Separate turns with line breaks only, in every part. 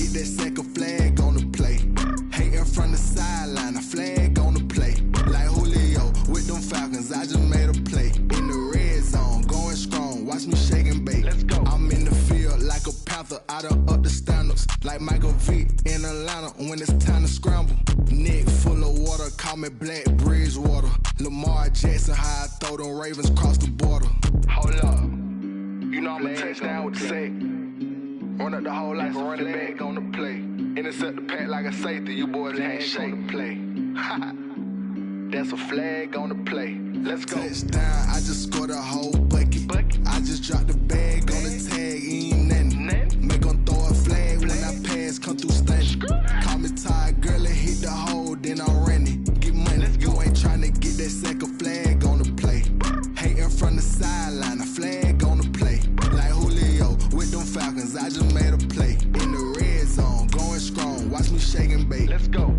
get that second flag on the play. Hating from the sideline, a flag on the play. Like Julio with them Falcons, I just made a play. In the red zone, going strong, watch me shake and bake. Let's go. I'm in the field like a panther, I done up the standards. Like Michael Vick in Atlanta when it's time to scramble. Neck full of water, call me Black Bridgewater. Lamar Jackson, how I throw them Ravens cross the border. Hold up, you know I'm a touchdown with the sack. Run up the whole life a running back on the play. Intercept the pack like a safety, you boys handshake on the play. That's a flag on the play. Let's go. Touchdown, I just scored a whole bucket. I just dropped the bag on the tag, ain't nothing. Make them throw a flag when I pass, come through stunning. Call me tired, girl, and hit the hole, then I'm running. Get money, you ain't tryna get that second flag on the play. Hating from the sideline, a flag on the play. Like Julio with them Falcons, I just made a play. In the red zone, going strong, watch me shake and bake. Let's go.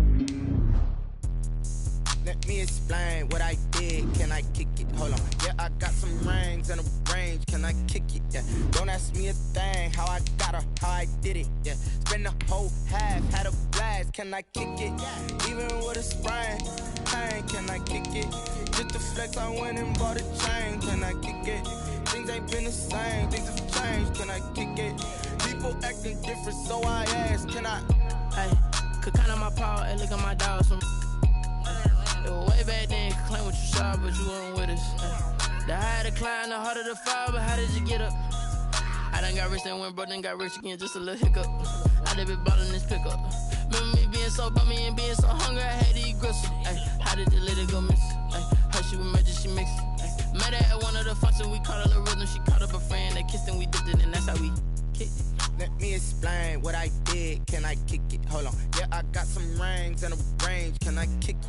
Let me explain what I did. Can I kick it? Hold on. Yeah, I got some rings and a range. Can I kick it? Yeah. Don't ask me a thing. How I got her, how I did it. Yeah. Spend the whole half, had a blast. Can I kick it? Even with a sprain. Pain, can I kick it? Just to flex, I went and bought a chain. Can I kick it? Things ain't been the same. Things have changed. Can I kick it? People acting different, so I ask. Can I?
Hey, could count on my power and look at my dogs from. It was way back then, could claim what you saw, but you weren't with us. The higher the climb, the harder the fall, but how did you get up? I done got rich, then went broke, then got rich again, just a little hiccup. I done been ballin' this pickup. Remember me being so bummy and being so hungry, I had to eat gristle. Ay, how did the lady go miss? Ay, her she was magic, she mixed. Ay, met her at one of the functions, we caught a little rhythm, she caught up a friend, they kissed and we dipped it, and that's how we kicked it.
Let me explain what I did. Can I kick it? Hold on. Yeah, I got some rings and a range. Can I kick it?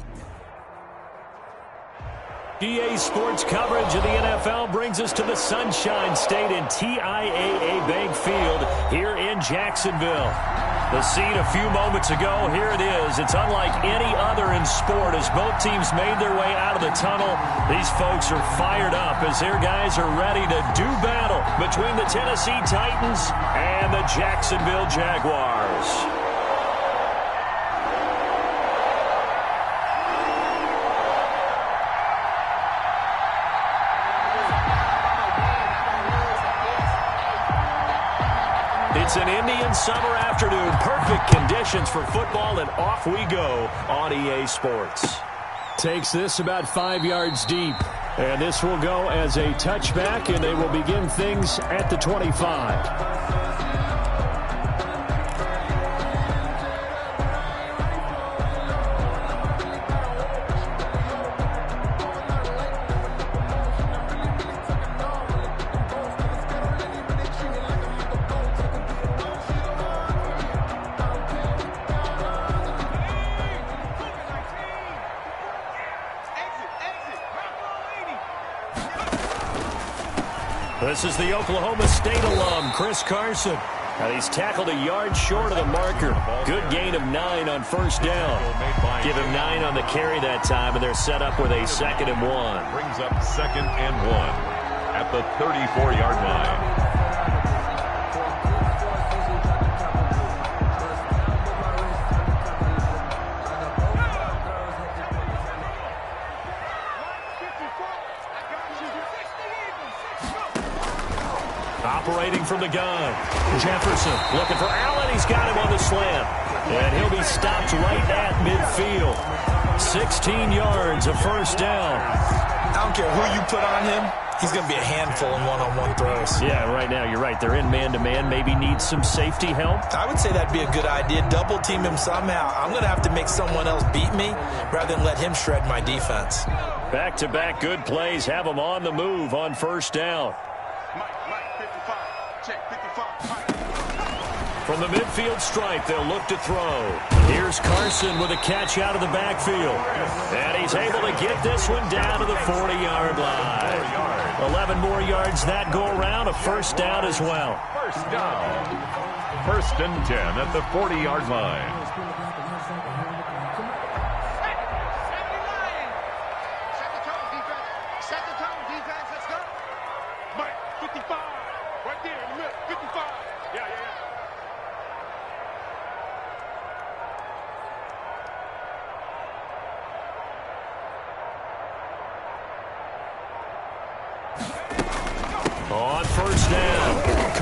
EA Sports coverage of the NFL brings us to the Sunshine State in TIAA Bank Field here in Jacksonville. The scene a few moments ago, here it is. It's unlike any other in sport as both teams made their way out of the tunnel. These folks are fired up as their guys are ready to do battle between the Tennessee Titans and the Jacksonville Jaguars. It's an Indian summer afternoon. Perfect conditions for football, and off we go on EA Sports. Takes this about 5 yards deep. And this will go as a touchback, and they will begin things at the 25. This is the Oklahoma State alum, Chris Carson. And he's tackled a yard short of the marker. Good gain of 9 on first down. Give him 9 on the carry that time, and they're set up with a 2nd and 1.
Brings up 2nd and 1 at the 34-yard line.
Operating from the gun. Jefferson looking for Allen. He's got him on the slant. And he'll be stopped right at midfield. 16 yards of first down.
I don't care who you put on him. He's going to be a handful in one-on-one throws.
Yeah, right now, you're right. They're in man-to-man. Maybe needs some safety help.
I would say that'd be a good idea. Double team him somehow. I'm going to have to make someone else beat me rather than let him shred my defense.
Back-to-back good plays have him on the move on first down. From the midfield stripe, they'll look to throw. Here's Carson with a catch out of the backfield. And he's able to get this one down to the 40-yard line. 11 more yards that go around, a first down as well.
First down. 1st and 10 at the 40-yard line.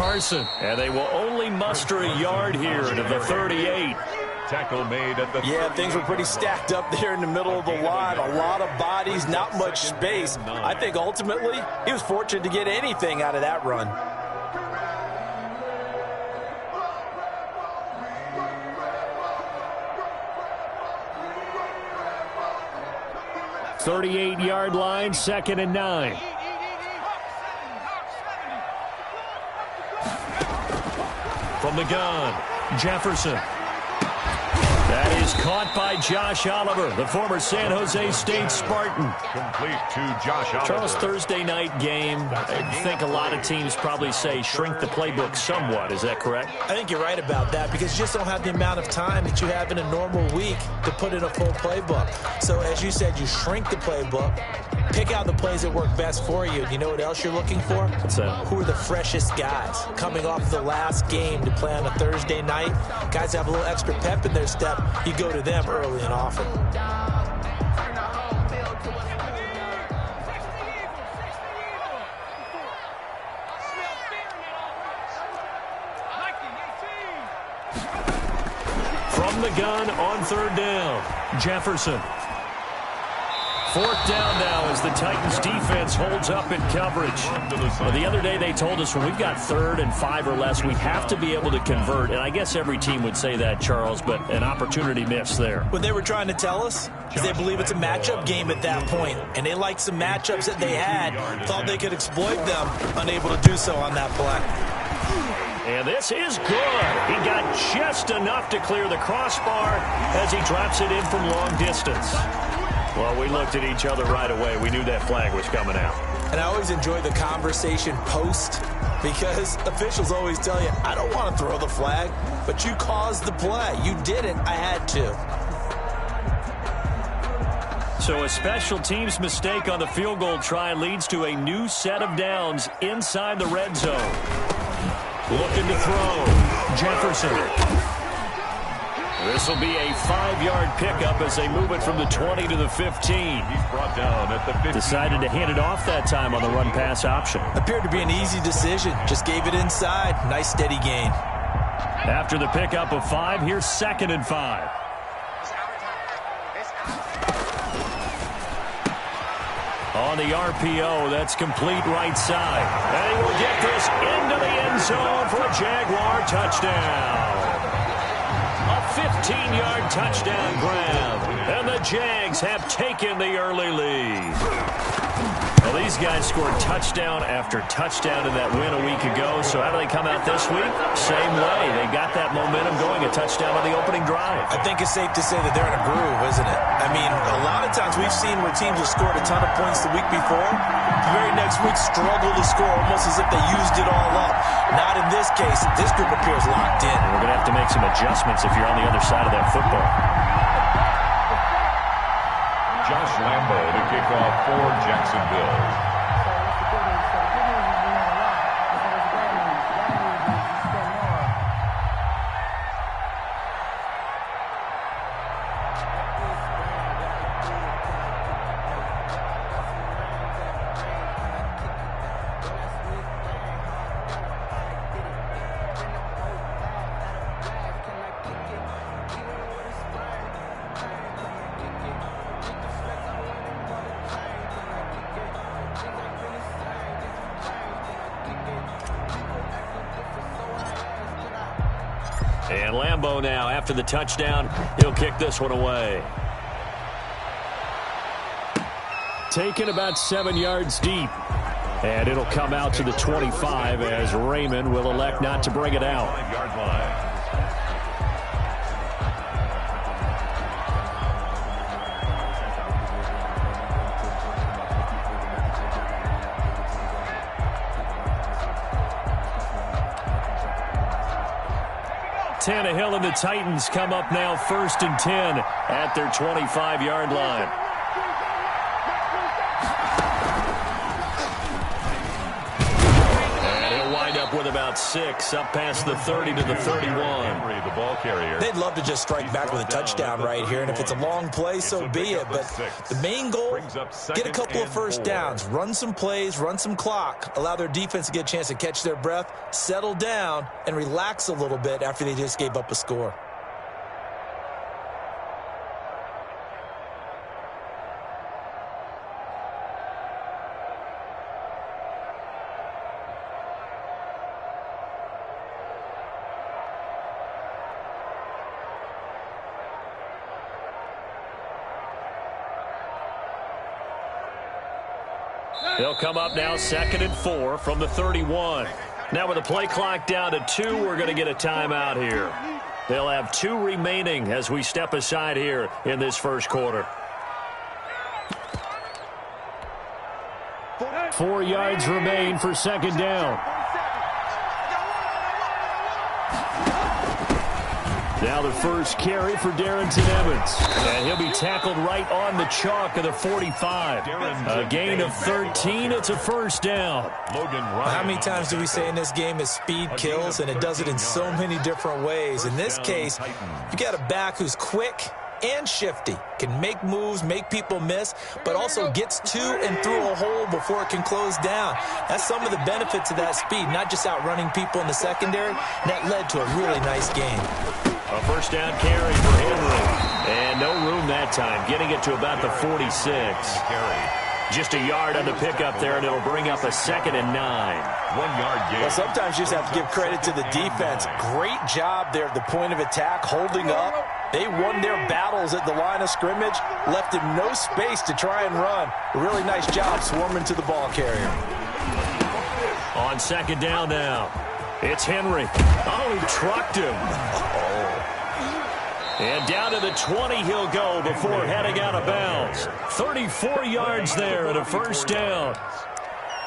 Carson. And they will only muster a yard here to the 38.
Tackle made at the
Yeah, things were pretty stacked up there in the middle of the line. A lot of bodies, not much space. I think ultimately he was fortunate to get anything out of that run.
38-yard line, 2nd and 9. From the gun, Jefferson. That is caught by Josh Oliver, the former San Jose State Spartan.
Complete to Josh Oliver.
Charles, Thursday night game. I think a lot of teams probably say shrink the playbook somewhat. Is that correct?
I think you're right about that because you just don't have the amount of time that you have in a normal week to put in a full playbook. So as you said, you shrink the playbook, pick out the plays that work best for you. You know what else you're looking for?
What's that?
Who are the freshest guys coming off the last game to play on a Thursday night? Guys have a little extra pep in their step. You go to them early and often.
From the gun on 3rd down, Jefferson. 4th down now as the Titans defense holds up in coverage. Well, the other day they told us when we've got 3rd and 5 or less, we have to be able to convert. And I guess every team would say that, Charles, but an opportunity missed there.
What they were trying to tell us is they believe it's a matchup game at that point. And they liked some matchups that they had, thought they could exploit them, unable to do so on that play.
And this is good. He got just enough to clear the crossbar as he drops it in from long distance. Well, we looked at each other right away. We knew that flag was coming out.
And I always enjoy the conversation post because officials always tell you, I don't want to throw the flag, but you caused the play. You did it. I had to.
So a special teams mistake on the field goal try leads to a new set of downs inside the red zone. Looking to throw. Jefferson. This will be a 5-yard pickup as they move it from the 20 to the 15.
He's brought down at the 15.
Decided to hand it off that time on the run-pass option.
Appeared to be an easy decision. Just gave it inside. Nice steady gain.
After the pickup of 5, here's 2nd and 5. On the RPO, that's complete right side. And he will get this into the end zone for a Jaguar touchdown. A 15-yard touchdown grab. And the Jags have taken the early lead. Well, these guys scored touchdown after touchdown in that win a week ago. So how do they come out this week? Same way. They got that momentum going, a touchdown on the opening drive.
I think it's safe to say that they're in a groove, isn't it? I mean, a lot of times we've seen where teams have scored a ton of points the week before. The very next week struggle to score almost as if they used it all up. Not in this case. This group appears locked in.
We're going to have to make some adjustments if you're on the other side of that football.
Josh Lambo to kick off for Jacksonville.
And Lambo now, after the touchdown, he'll kick this one away. Taken about 7 yards deep. And it'll come out to the 25 as Raymond will elect not to bring it out.
5-yard line.
Tannehill and the Titans come up now 1st and 10 at their 25-yard line. And he'll wind up with about about 6, up past the 30 to the 31.
The ball carrier.
They'd love to just strike back with a touchdown right here, and if it's a long play, so be it. But the main goal, get a couple of first downs, run some plays, run some clock, allow their defense to get a chance to catch their breath, settle down, and relax a little bit after they just gave up a score.
They'll come up now 2nd and 4 from the 31. Now with the play clock down to 2, we're going to get a timeout here. They'll have 2 remaining as we step aside here in this first quarter. 4 yards remain for 2nd down. Now the first carry for Darrington Evans. And he'll be tackled right on the chalk of the 45. A gain of 13. It's a first down.
How many times do we say in this game is speed kills, and it does it in so many different ways. In this case, you got a back who's quick and shifty, can make moves, make people miss, but also gets to and through a hole before it can close down. That's some of the benefits of that speed, not just outrunning people in the secondary. That led to a really nice game.
A first down carry for Henry. And no room that time, getting it to about the 46. Just a yard on the pickup there, and it'll bring up a 2nd and 9.
1 yard gain.
Well, sometimes you just have to give credit to the defense. Great job there at the point of attack, holding up. They won their battles at the line of scrimmage, left him no space to try and run. A really nice job swarming to the ball carrier.
On 2nd down now, it's Henry. Oh, he trucked him. And down to the 20 he'll go before heading out of bounds. 34 yards there and a first down.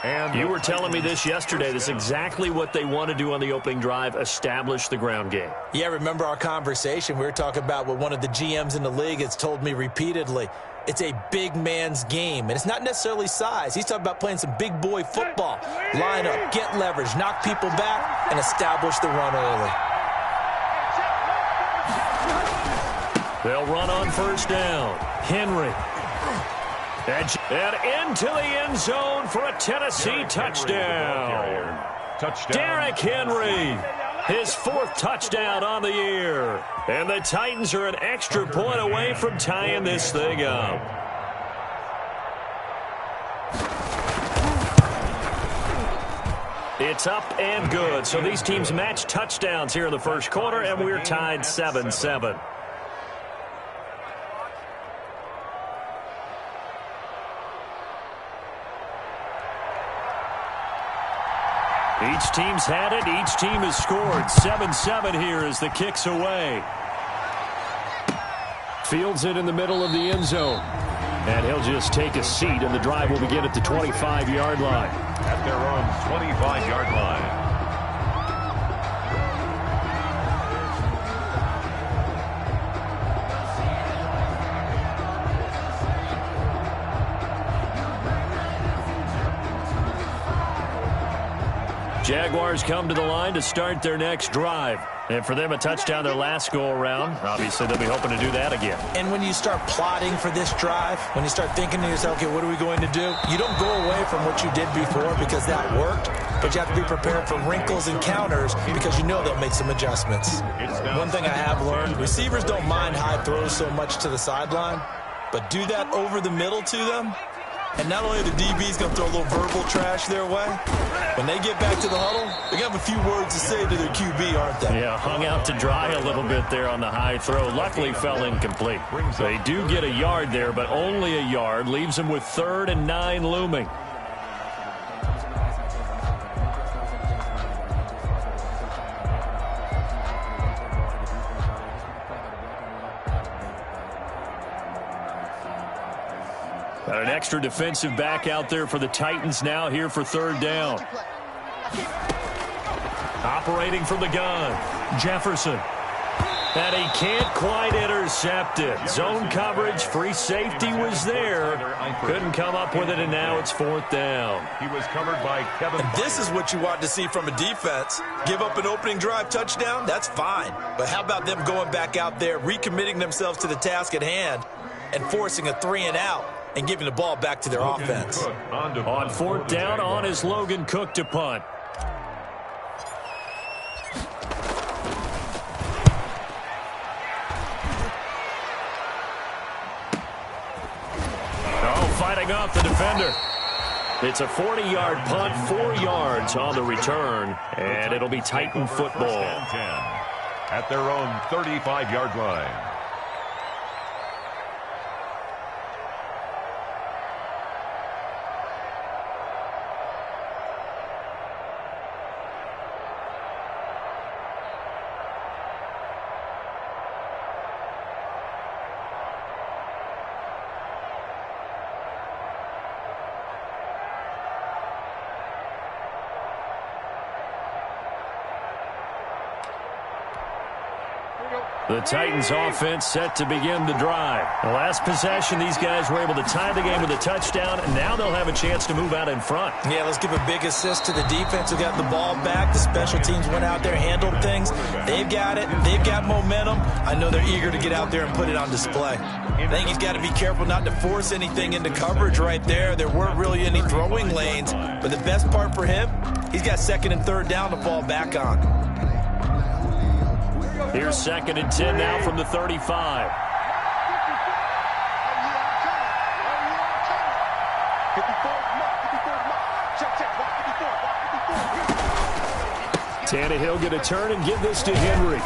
And you were telling me this yesterday. This is exactly what they want to do on the opening drive, establish the ground game.
Yeah, remember our conversation? We were talking about what one of the GMs in the league has told me repeatedly. It's a big man's game, and it's not necessarily size. He's talking about playing some big boy football. Line up, get leverage, knock people back, and establish the run early.
They'll run on first down. Henry. And into the end zone for a Tennessee touchdown. Derrick Henry, his 4th touchdown on the year. And the Titans are an extra point away from tying this thing up. It's up and good. So these teams match touchdowns here in the first quarter, and we're tied 7-7. Each team's had it. Each team has scored. 7-7 here as the kick's away. Fields it in the middle of the end zone. And he'll just take a seat, and the drive will begin at the 25-yard line.
At their own 25-yard line.
Jaguars come to the line to start their next drive. And for them, a touchdown their last go-around. Obviously, they'll be hoping to do that again.
And when you start plotting for this drive, when you start thinking to yourself, okay, what are we going to do? You don't go away from what you did before because that worked, but you have to be prepared for wrinkles and counters because you know they'll make some adjustments. One thing I have learned, receivers don't mind high throws so much to the sideline, but do that over the middle to them, and not only are the DBs going to throw a little verbal trash their way, when they get back to the huddle, they're going to have a few words to say to their QB, aren't they?
Yeah, hung out to dry a little bit there on the high throw. Luckily fell incomplete. They do get a yard there, but only a yard. Leaves them with 3rd and 9 looming. Got an extra defensive back out there for the Titans now here for 3rd down. Operating from the gun, Jefferson. And he can't quite intercept it. Zone coverage, free safety was there. Couldn't come up with it, and now it's 4th down.
He was covered by Kevin.
And this is what you want to see from a defense. Give up an opening drive touchdown, that's fine. But how about them going back out there, recommitting themselves to the task at hand, and forcing a 3-and-out and giving the ball back to their offense.
On 4th down, on is Logan Cook to punt. Fighting off the defender. It's a 40-yard punt, 4 yards on the return, and it'll be Titan football.
At their own 35-yard line.
The Titans offense set to begin the drive. The last possession, these guys were able to tie the game with a touchdown, and now they'll have a chance to move out in front.
Yeah, let's give a big assist to the defense who got the ball back. The special teams went out there, handled things. They've got it. They've got momentum. I know they're eager to get out there and put it on display. I think he's got to be careful not to force anything into coverage right there. There weren't really any throwing lanes, but the best part for him, he's got 2nd and 3rd down to fall back on.
Here's 2nd and 10 now from the 35. Tannehill going to turn and give this to Henry.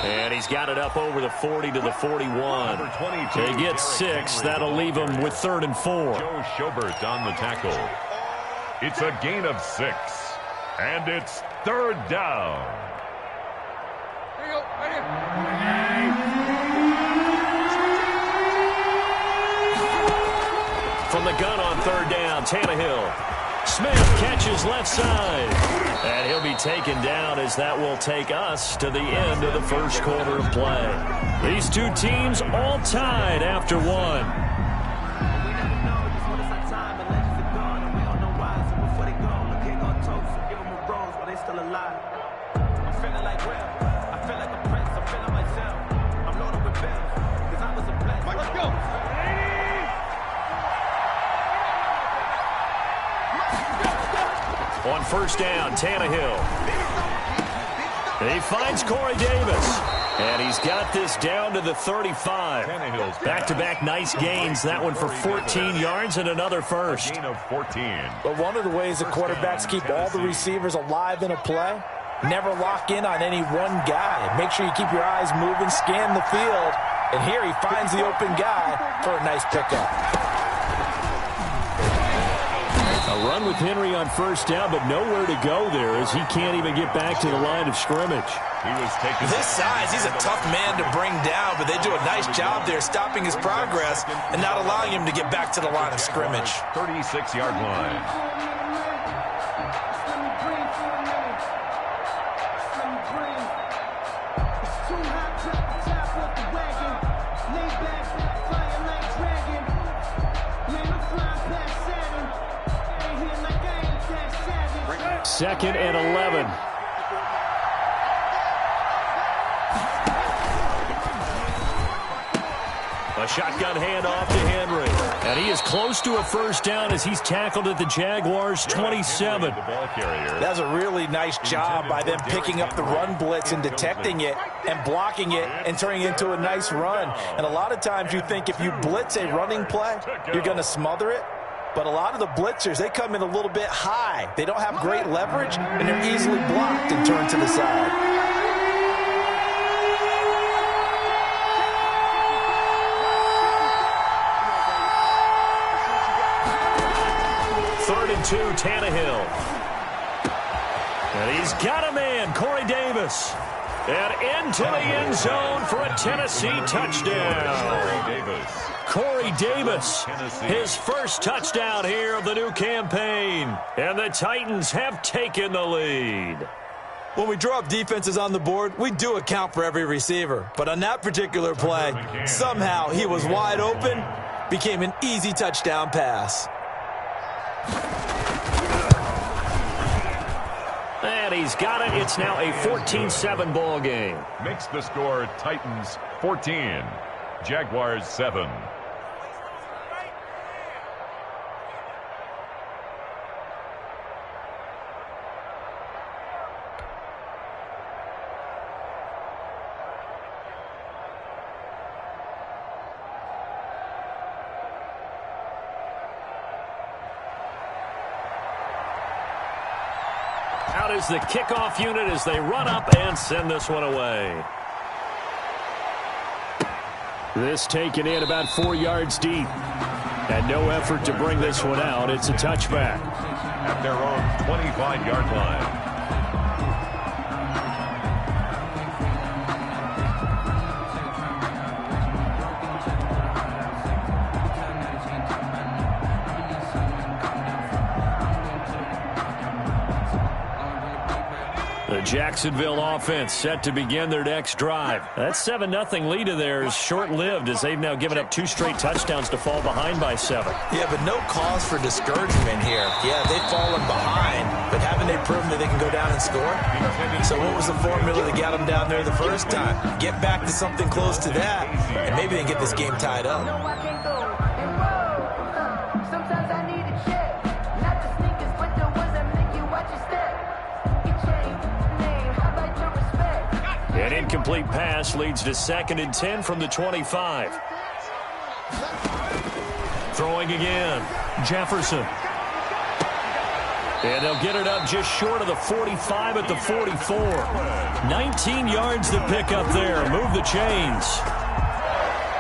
And he's got it up over the 40 to the 41. They get 6. That'll leave him with 3rd and 4.
Joe Schobert on the tackle. It's a gain of 6. And it's 3rd down.
From the gun on 3rd down, Tannehill. Smith catches left side. And he'll be taken down as that will take us to the end of the first quarter of play. These two teams all tied after 1. On 1st down, Tannehill. He finds Corey Davis. And he's got this down to the 35. Back-to-back nice gains. That one for 14 yards and another first.
Gain of 14.
But one of the ways the quarterbacks keep all the receivers alive in a play, never lock in on any one guy. Make sure you keep your eyes moving, scan the field. And here he finds the open guy for a nice pickup.
A run with Henry on 1st down, but nowhere to go there as he can't even get back to the line of scrimmage.
This size, he's a tough man to bring down, but they do a nice job there stopping his progress and not allowing him to get back to the line of scrimmage.
36-yard line.
Second and 11. A shotgun handoff to Henry. And he is close to a 1st down as he's tackled at the Jaguars' 27.
That's a really nice job by them picking up the run blitz and detecting it and blocking it and turning it into a nice run. And a lot of times you think if you blitz a running play, you're going to smother it. But a lot of the blitzers, they come in a little bit high. They don't have great leverage, and they're easily blocked and turned to the side.
Third and 2, Tannehill. And he's got a man, Corey Davis. And into the end zone for a Tennessee touchdown. Corey Davis, his first touchdown here of the new campaign. And the Titans have taken the lead.
When we draw up defenses on the board, we do account for every receiver. But on that particular play, somehow he was wide open, became an easy touchdown pass.
And he's got it. It's now a 14-7 ball game.
Makes the score Titans 14, Jaguars 7.
Out is the kickoff unit as they run up and send this one away. This taken in about 4 yards deep. And no effort to bring this one out. It's a touchback.
At their own 25-yard line.
The Jacksonville offense set to begin their next drive. That 7-0 lead of theirs short-lived as they've now given up 2 straight touchdowns to fall behind by 7.
Yeah, but no cause for discouragement here. Yeah, they've fallen behind, but haven't they proven that they can go down and score? So what was the formula that got them down there the first time? Get back to something close to that, and maybe they can get this game tied up.
An incomplete pass leads to 2nd and 10 from the 25. Throwing again. Jefferson. And they'll get it up just short of the 45 at the 44. 19 yards to pick up there. Move the chains.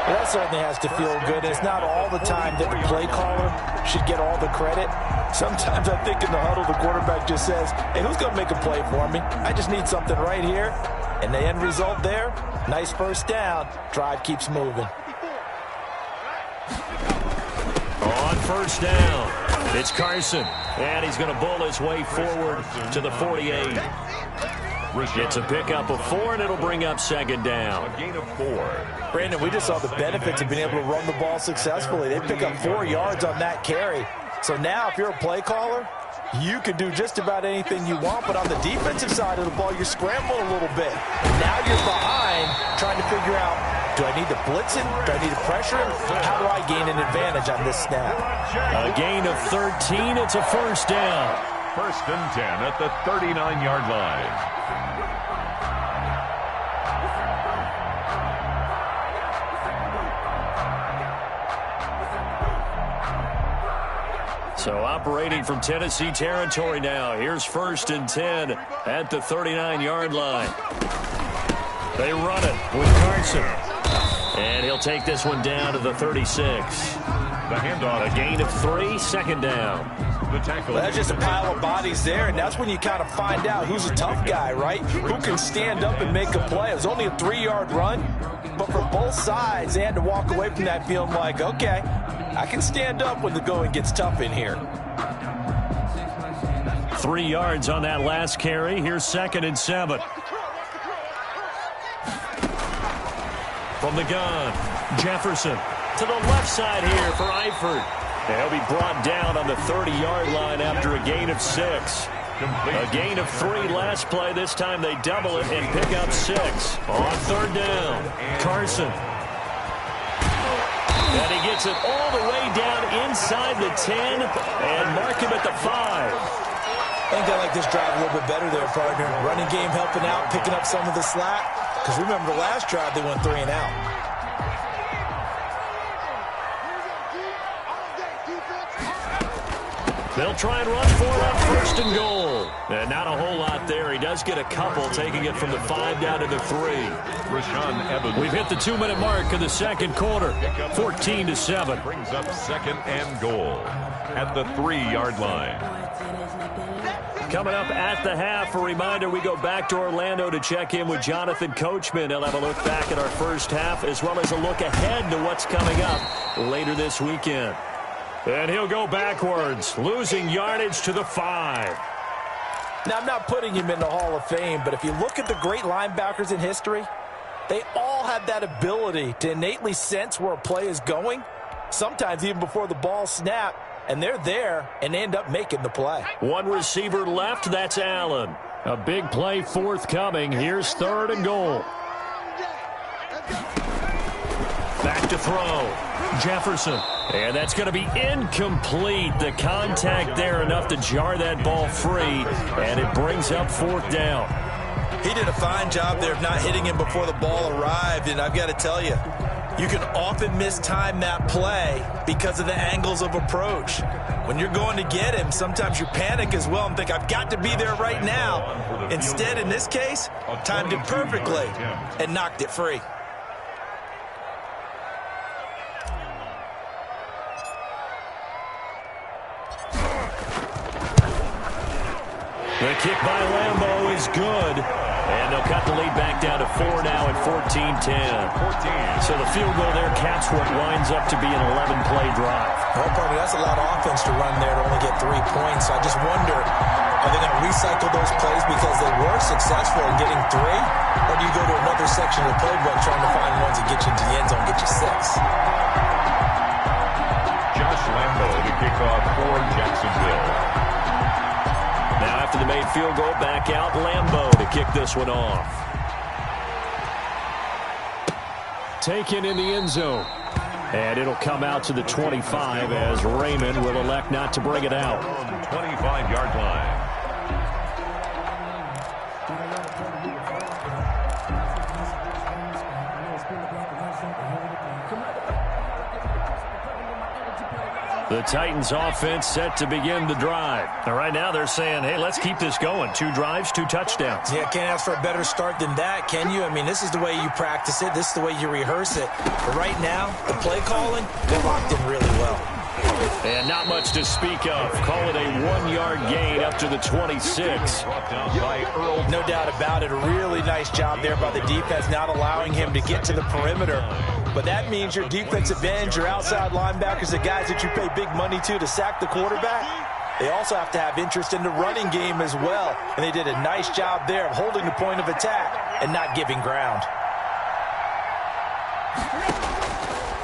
Well, that certainly has to feel good. It's not all the time that the play caller should get all the credit. Sometimes I think in the huddle, the quarterback just says, hey, who's going to make a play for me? I just need something right here. And the end result there, nice first down. Drive keeps moving.
On first down, it's Carson. And he's going to bull his way forward to the 48. It's a pickup of 4, and it'll bring up 2nd down.
A gain of 4.
Brandon, we just saw the benefits of being able to run the ball successfully. They pick up 4 yards on that carry. So now if you're a play caller, you can do just about anything you want, but on the defensive side of the ball, you're scrambling a little bit. Now you're behind trying to figure out, do I need to blitz him? Do I need to pressure him? How do I gain an advantage on this snap?
A gain of 13. It's a first down.
1st and 10 at the 39-yard line.
So operating from Tennessee territory now. Here's 1st and 10 at the 39-yard line. They run it with Carson. And he'll take this one down to the 36.
The handoff.
A gain of 3, 2nd down.
The tackle.
Well, that's just a pile of bodies there, and that's when you kind of find out who's a tough guy, right? Who can stand up and make a play. It was only a 3-yard run, but for both sides, they had to walk away from that feeling like, okay, I can stand up when the going gets tough in here.
3 yards on that last carry. Here's 2nd and 7. From the gun, Jefferson to the left side here for Eifert. He'll be brought down on the 30-yard line after a gain of 6. A gain of 3 last play. This time they double it and pick up 6. On 3rd down, Carson. And he gets it all the way down inside the 10 and mark him at the 5.
I think I like this drive a little bit better there, partner. Running game helping out, picking up some of the slack. Because remember the last drive, they went 3 and out.
They'll try and run for it on 1st and goal. And not a whole lot there. He does get a couple, taking it from the 5 down to the 3.
Rashaan Evans.
We've hit the 2-minute mark of the 2nd quarter. 14-7.
Brings up 2nd and goal at the 3-yard line.
Coming up at the half, a reminder, we go back to Orlando to check in with Jonathan Coachman. He'll have a look back at our first half as well as a look ahead to what's coming up later this weekend. And he'll go backwards, losing yardage to the 5.
Now, I'm not putting him in the Hall of Fame, but if you look at the great linebackers in history, they all have that ability to innately sense where a play is going, sometimes even before the ball snaps, and they're there and end up making the play.
One receiver left, that's Allen. A big play forthcoming. Here's 3rd and goal. Back to throw. Jefferson. And that's going to be incomplete. The contact there enough to jar that ball free, and it brings up 4th down.
He did a fine job there of not hitting him before the ball arrived, and I've got to tell you, you can often mistime that play because of the angles of approach. When you're going to get him, sometimes you panic as well and think, I've got to be there right now. Instead, in this case, timed it perfectly and knocked it free.
The kick by Lambeau is good. And they'll cut the lead back down to 4 now at 14-10. So the field goal there caps what winds up to be an 11-play drive.
Well, partner, that's a lot of offense to run there to only get 3 points. So I just wonder, are they going to recycle those plays because they were successful in getting 3? Or do you go to another section of the playbook trying to find ones that get you into the end zone, get you 6?
Josh Lambeau to kick off for Jacksonville.
Now after the made field goal, back out Lambeau to kick this one off. Taken in the end zone. And it'll come out to the 25 as Raymond will elect not to bring it out.
25-yard line.
The Titans offense set to begin the drive. And right now they're saying, hey, let's keep this going. 2 drives, 2 touchdowns.
Yeah, can't ask for a better start than that, can you? I mean, this is the way you practice it. This is the way you rehearse it. But right now, the play calling, they're locked in really well.
And not much to speak of. Call it a 1-yard gain up to the 26.
No doubt about it. A really nice job there by the defense, not allowing him to get to the perimeter. But that means your defensive ends, your outside linebackers, the guys that you pay big money to sack the quarterback, they also have to have interest in the running game as well. And they did a nice job there of holding the point of attack and not giving ground.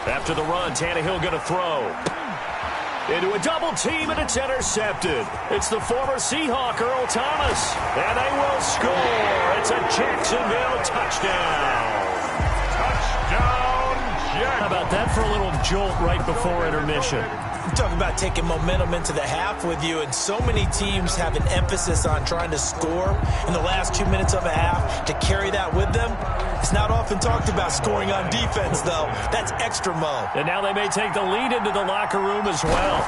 After the run, Tannehill going to throw. Into a double team, and it's intercepted. It's the former Seahawk, Earl Thomas. And they will score. It's a Jacksonville touchdown.
Touchdown, Jack.
How about that for a little jolt right before intermission?
You talk about taking momentum into the half with you, and so many teams have an emphasis on trying to score in the last 2 minutes of a half to carry that with them. It's not often talked about scoring on defense, though. That's extra mo.
And now they may take the lead into the locker room as well.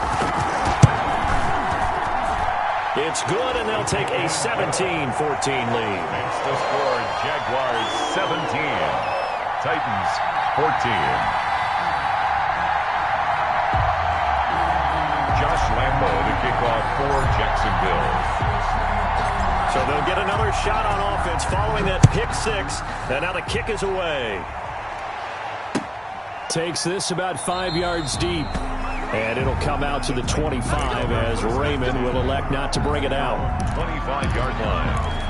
It's good, and they'll take a 17-14 lead.
Makes the score Jaguars 17, Titans 14. Josh Lambeau to kick off for Jacksonville.
So they'll get another shot on offense following that pick 6. And now the kick is away. Takes this about 5 yards deep. And it'll come out to the 25 as Raymond will elect not to bring it out.
25-yard line.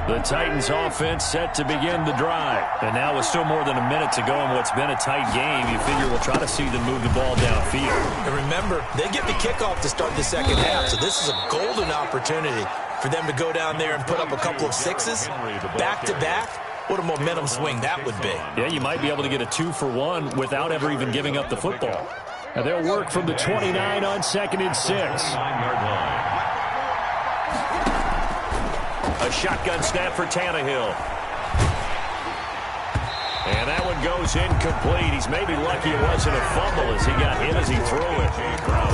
The Titans offense set to begin the drive. And now with still more than a minute to go in what's been a tight game, you figure we'll try to see them move the ball downfield.
And remember, they get the kickoff to start the second half, so this is a golden opportunity for them to go down there and put up a couple of 6s back-to-back. What a momentum swing that would be.
Yeah, you might be able to get a 2-for-1 without ever even giving up the football. And they'll work from the 29 on 2nd and 6.
9-yard line.
A shotgun snap for Tannehill. And that one goes incomplete. He's maybe lucky it wasn't a fumble as he got hit as he threw it.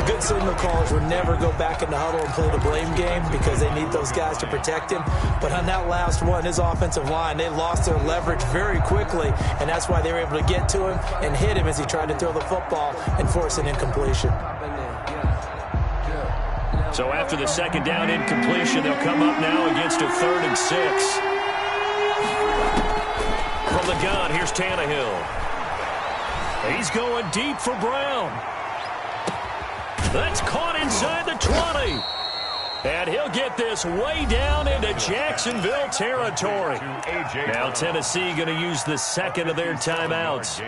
The good signal callers would never go back in the huddle and play the blame game because they need those guys to protect him. But on that last one, his offensive line, they lost their leverage very quickly, and that's why they were able to get to him and hit him as he tried to throw the football and force an incompletion.
So after the second down incompletion, they'll come up now against a 3rd and 6. From the gun, here's Tannehill. He's going deep for Brown. That's caught inside the 20. And he'll get this way down into Jacksonville territory. Now Tennessee going to use the second of their timeouts,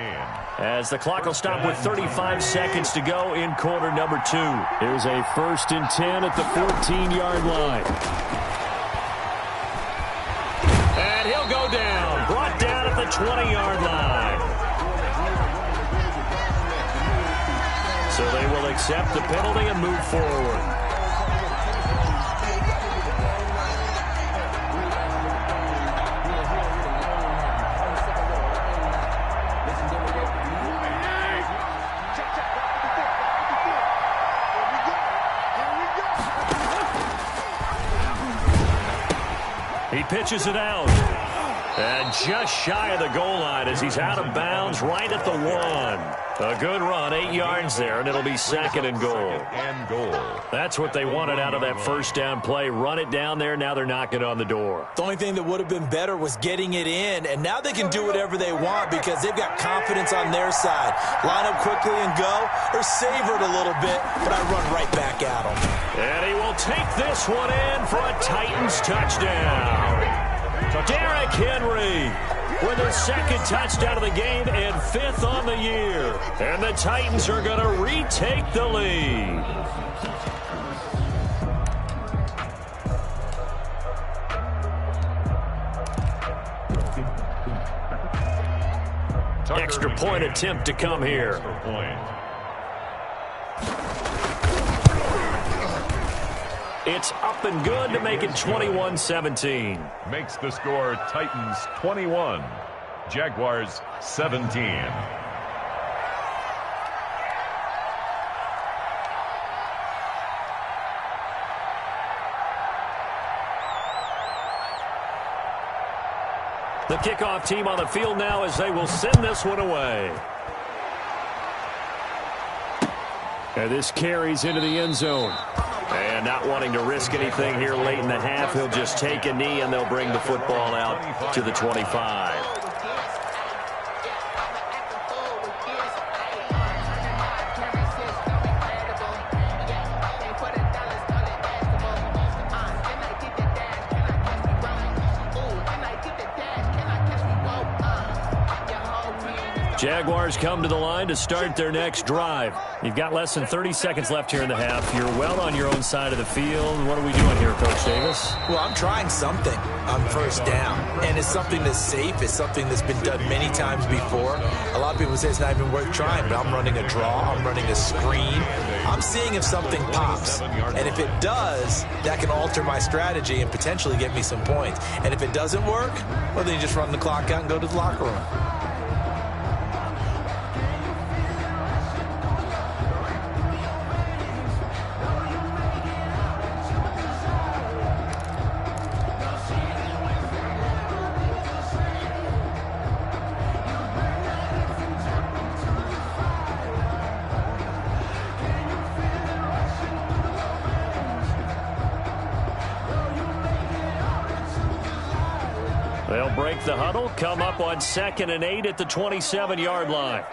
as the clock will stop with 35 seconds to go in quarter number 2. Here's a 1st and 10 at the 14-yard line. And he'll go down, brought down at the 20-yard line. So they will accept the penalty and move forward. He pitches it out. And just shy of the goal line as he's out of bounds right at the 1. A good run, 8 yards there, and it'll be 2nd and goal. That's what they wanted out of that first down play. Run it down there. Now they're knocking on the door.
The only thing that would have been better was getting it in, and now they can do whatever they want because they've got confidence on their side. Line up quickly and go, or savor it a little bit, but I run right back at them.
And he will take this one in for a Titans touchdown. Derrick Henry with his 2nd touchdown of the game and 5th on the year. And the Titans are going to retake the lead. Extra point attempt to come here. It's up and good to make it 21-17.
Makes the score Titans 21, Jaguars 17.
The kickoff team on the field now as they will send this one away. And this carries into the end zone. And not wanting to risk anything here late in the half, he'll just take a knee and they'll bring the football out to the 25. Jaguars come to the line to start their next drive. You've got less than 30 seconds left here in the half. You're well on your own side of the field. What are we doing here, Coach Davis?
Well, I'm trying something on first down, and it's something that's safe. It's something that's been done many times before. A lot of people say it's not even worth trying, but I'm running a draw. I'm running a screen. I'm seeing if something pops, and if it does, that can alter my strategy and potentially get me some points. And if it doesn't work, well, then you just run the clock out and go to the locker room.
They'll break the huddle, come up on 2nd and 8 at the 27-yard line.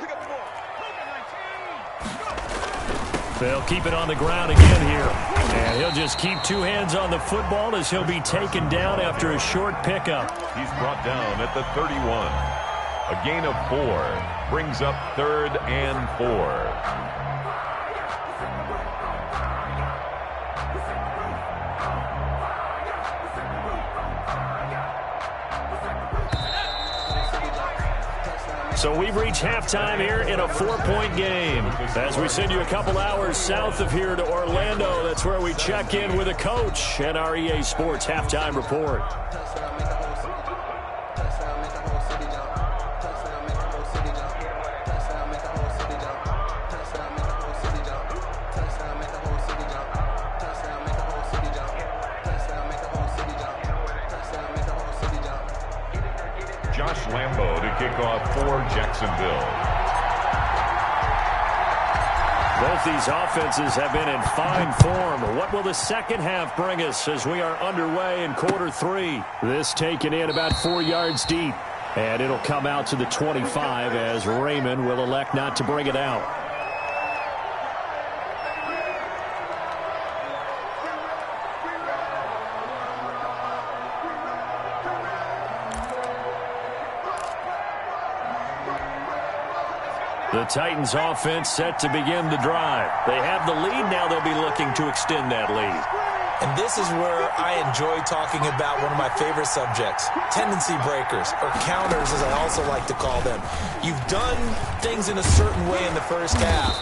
They'll keep it on the ground again here. And he'll just keep 2 hands on the football as he'll be taken down after a short pickup.
He's brought down at the 31. A gain of 4 brings up 3rd and 4.
So we've reached halftime here in a 4-point game. As we send you a couple hours south of here to Orlando, that's where we check in with a coach and our EA Sports halftime report.
Kick off for Jacksonville.
Both these offenses have been in fine form. What will the second half bring us as we are underway in quarter 3? This taken in about 4 yards deep. And it'll come out to the 25 as Raymond will elect not to bring it out. The Titans offense set to begin the drive. They have the lead. Now they'll be looking to extend that lead.
And this is where I enjoy talking about one of my favorite subjects, tendency breakers, or counters as I also like to call them. You've done things in a certain way in the first half,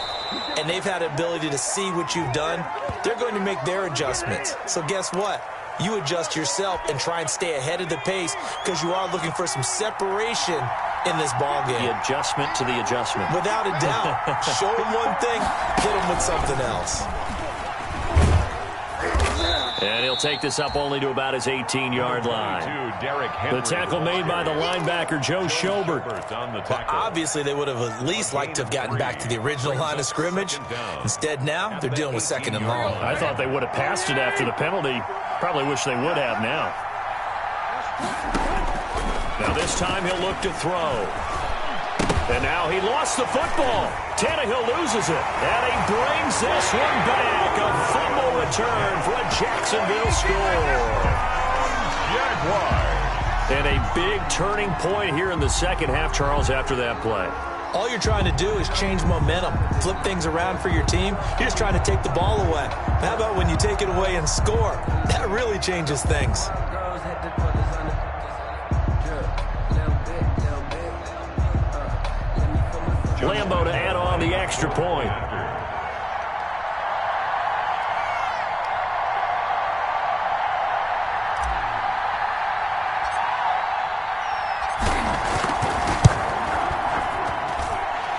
and they've had the ability to see what you've done. They're going to make their adjustments. So guess what? You adjust yourself and try and stay ahead of the pace because you are looking for some separation in this ball game.
The adjustment to the adjustment.
Without a doubt. Show them one thing, hit them with something else.
And he'll take this up only to about his 18-yard line. The tackle made by the linebacker, Joe Schobert.
Well, obviously, they would have at least liked to have gotten back to the original line of scrimmage. Instead, now, they're dealing with second and long.
I thought they would have passed it after the penalty. Probably wish they would have now. Now this time he'll look to throw. And now he lost the football. Tannehill loses it. And he brings this one back. A fumble return for a Jacksonville score.
Jaguars.
And a big turning point here in the second half, Charles, after that play.
All you're trying to do is change momentum, flip things around for your team. You're just trying to take the ball away. How about when you take it away and score? That really changes things.
Lambo to add on the extra point.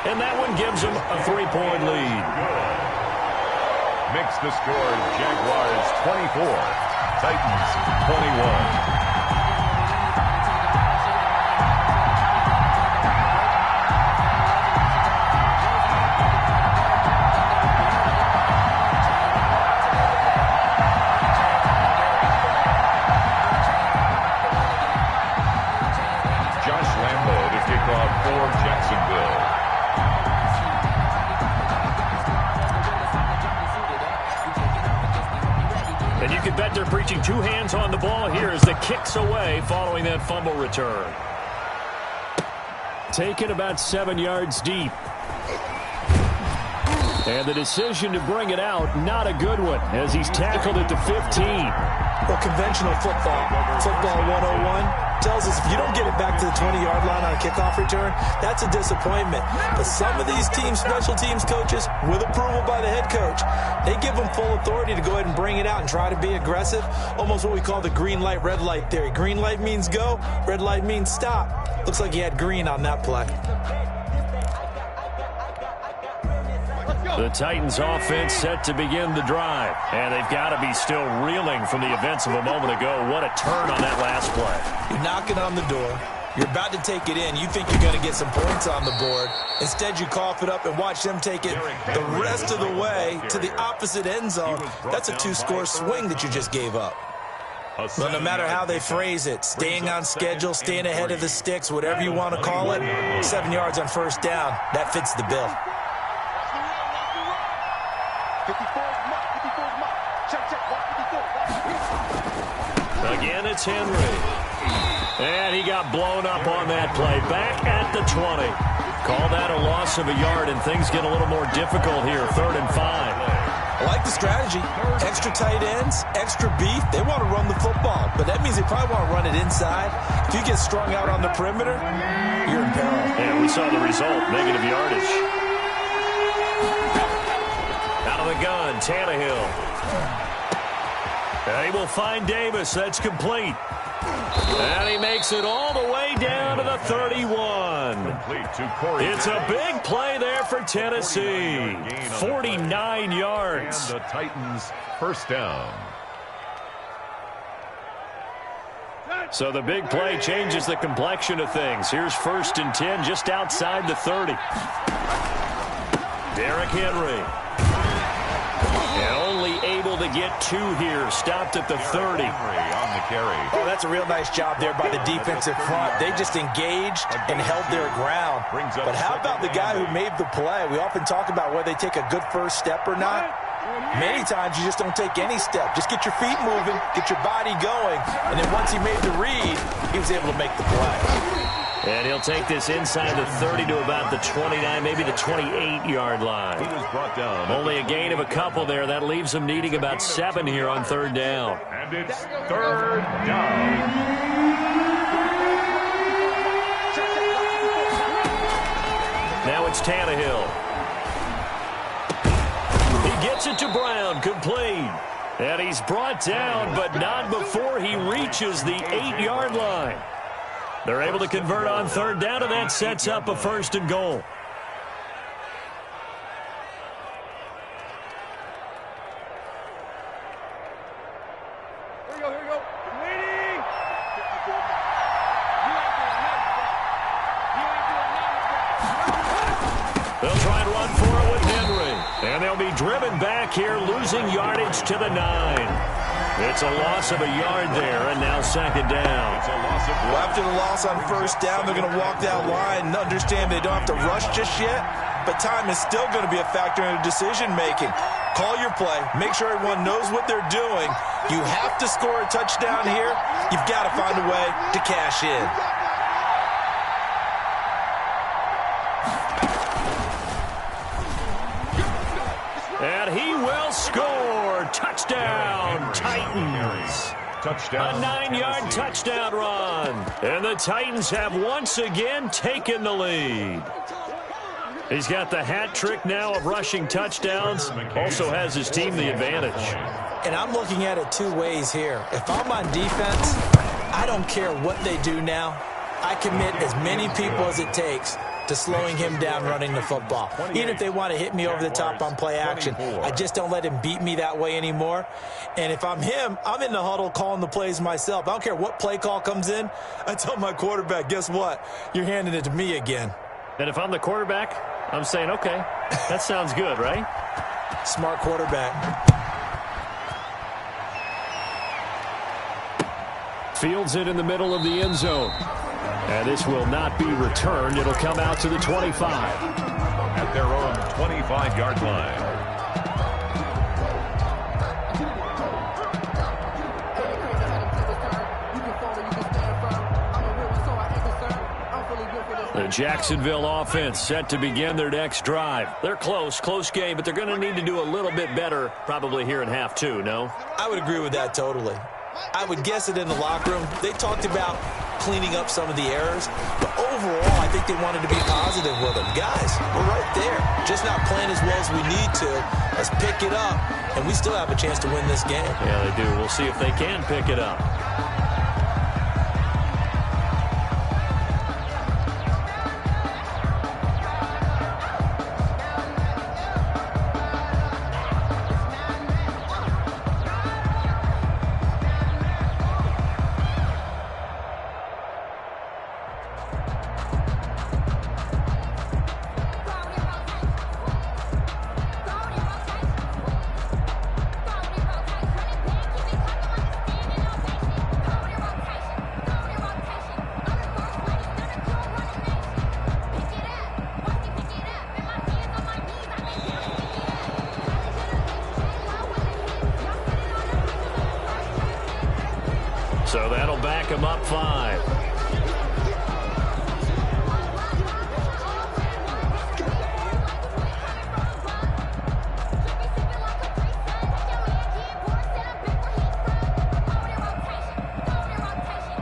And that one gives them a 3-point lead.
Makes the score Jaguars 24, Titans 21.
Bet they're preaching two hands on the ball here as the kick's away following that fumble return. Taken about 7 yards deep. And the decision to bring it out, not a good one, as he's tackled at the 15.
Well, conventional football 101, tells us if you don't get it back to the 20-yard line on a kickoff return, that's a disappointment. But some of these teams, special teams coaches, with approval by the head coach, they give them full authority to go ahead and bring it out and try to be aggressive, almost what we call the green light, red light theory. Green light means go, red light means stop. Looks like he had green on that play.
The Titans offense set to begin the drive. And they've got to be still reeling from the events of a moment ago. What a turn on that last play.
You're knocking on the door. You're about to take it in. You think you're going to get some points on the board. Instead, you cough it up and watch them take it the rest of the way to the opposite end zone. That's a two-score swing that you just gave up. But no matter how they phrase it, staying on schedule, staying ahead of the sticks, whatever you want to call it, 7 yards on first down, that fits the bill.
Again, it's Henry. And he got blown up on that play. Back at the 20. Call that a loss of a yard, and things get a little more difficult here. 3rd and 5.
I like the strategy. Extra tight ends, extra beef. They want to run the football, but that means they probably want to run it inside. If you get strung out on the perimeter, you're in peril.
Yeah, we saw the result. Negative yardage. Out of the gun, Tannehill. And he will find Davis. That's complete. And he makes it all the way down to the 31. It's a big play there for Tennessee. 49 yards.
And the Titans first down.
So the big play changes the complexion of things. Here's 1st and 10 just outside the 30. Derrick Henry. And only able to to get 2 here. Stopped at the 30.
On the carry.
Oh, that's a real nice job there by the defensive front. They just engaged and held their ground. But how about the guy who made the play? We often talk about whether they take a good first step or not. Many times you just don't take any step. Just get your feet moving, get your body going, and then once he made the read, he was able to make the play.
And he'll take this inside the 30 to about the 29, maybe the 28-yard line.
He was brought down.
Only a gain of a couple there. That leaves him needing about 7 here on 3rd down.
And it's 3rd down.
Now it's Tannehill. He gets it to Brown, complete. And he's brought down, but not before he reaches the 8-yard line. They're able to convert on 3rd down, and that sets up a 1st and goal.
Here we go. Waiting.
They'll try and run for it with Henry. And they'll be driven back here, losing yardage to the 9. It's a loss of a yard there, and now 2nd down.
It's a loss of
Well, after the loss on 1st down, they're going to walk that line and understand they don't have to rush just yet, but time is still going to be a factor in decision-making. Call your play. Make sure everyone knows what they're doing. You have to score a touchdown here. You've got to find a way to cash in.
And he will score. Touchdown, Titans.
touchdown.
A 9-yard touchdown run. And the Titans have once again taken the lead. He's got the hat trick now of rushing touchdowns. Also has his team the advantage.
And I'm looking at it 2 ways here. If I'm on defense, I don't care what they do now. I commit as many people as it takes to slowing him down running the football. Even if they want to hit me over the top on play action, I just don't let him beat me that way anymore. And if I'm him, I'm in the huddle calling the plays myself. I don't care what play call comes in. I tell my quarterback, guess what? You're handing it to me again.
And if I'm the quarterback, I'm saying, okay, that sounds good, right?
Smart quarterback.
Fields it in the middle of the end zone. And this will not be returned. It'll come out to the 25.
At their own 25-yard line.
The Jacksonville offense set to begin their next drive. They're close game, but they're going to need to do a little bit better probably here in half 2, no?
I would agree with that totally. I would guess it in the locker room. They talked about cleaning up some of the errors, but overall, I think they wanted to be positive with them. Guys, we're right there. Just not playing as well as we need to. Let's pick it up, and we still have a chance to win this game.
Yeah, they do. We'll see if they can pick it up. So that'll back him up 5.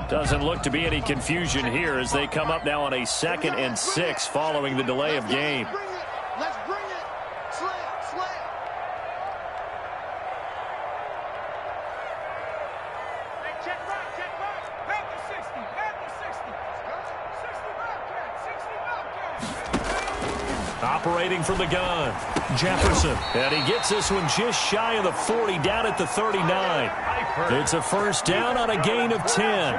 Doesn't look to be any confusion here as they come up now on a 2nd and 6 following the delay of game.
Let's bring it. Slam. Check back. At the 60. 60 Bobcat.
operating from the gun. Jefferson, and he gets this one just shy of the 40, down at the 39. It's a first down on a gain of 10.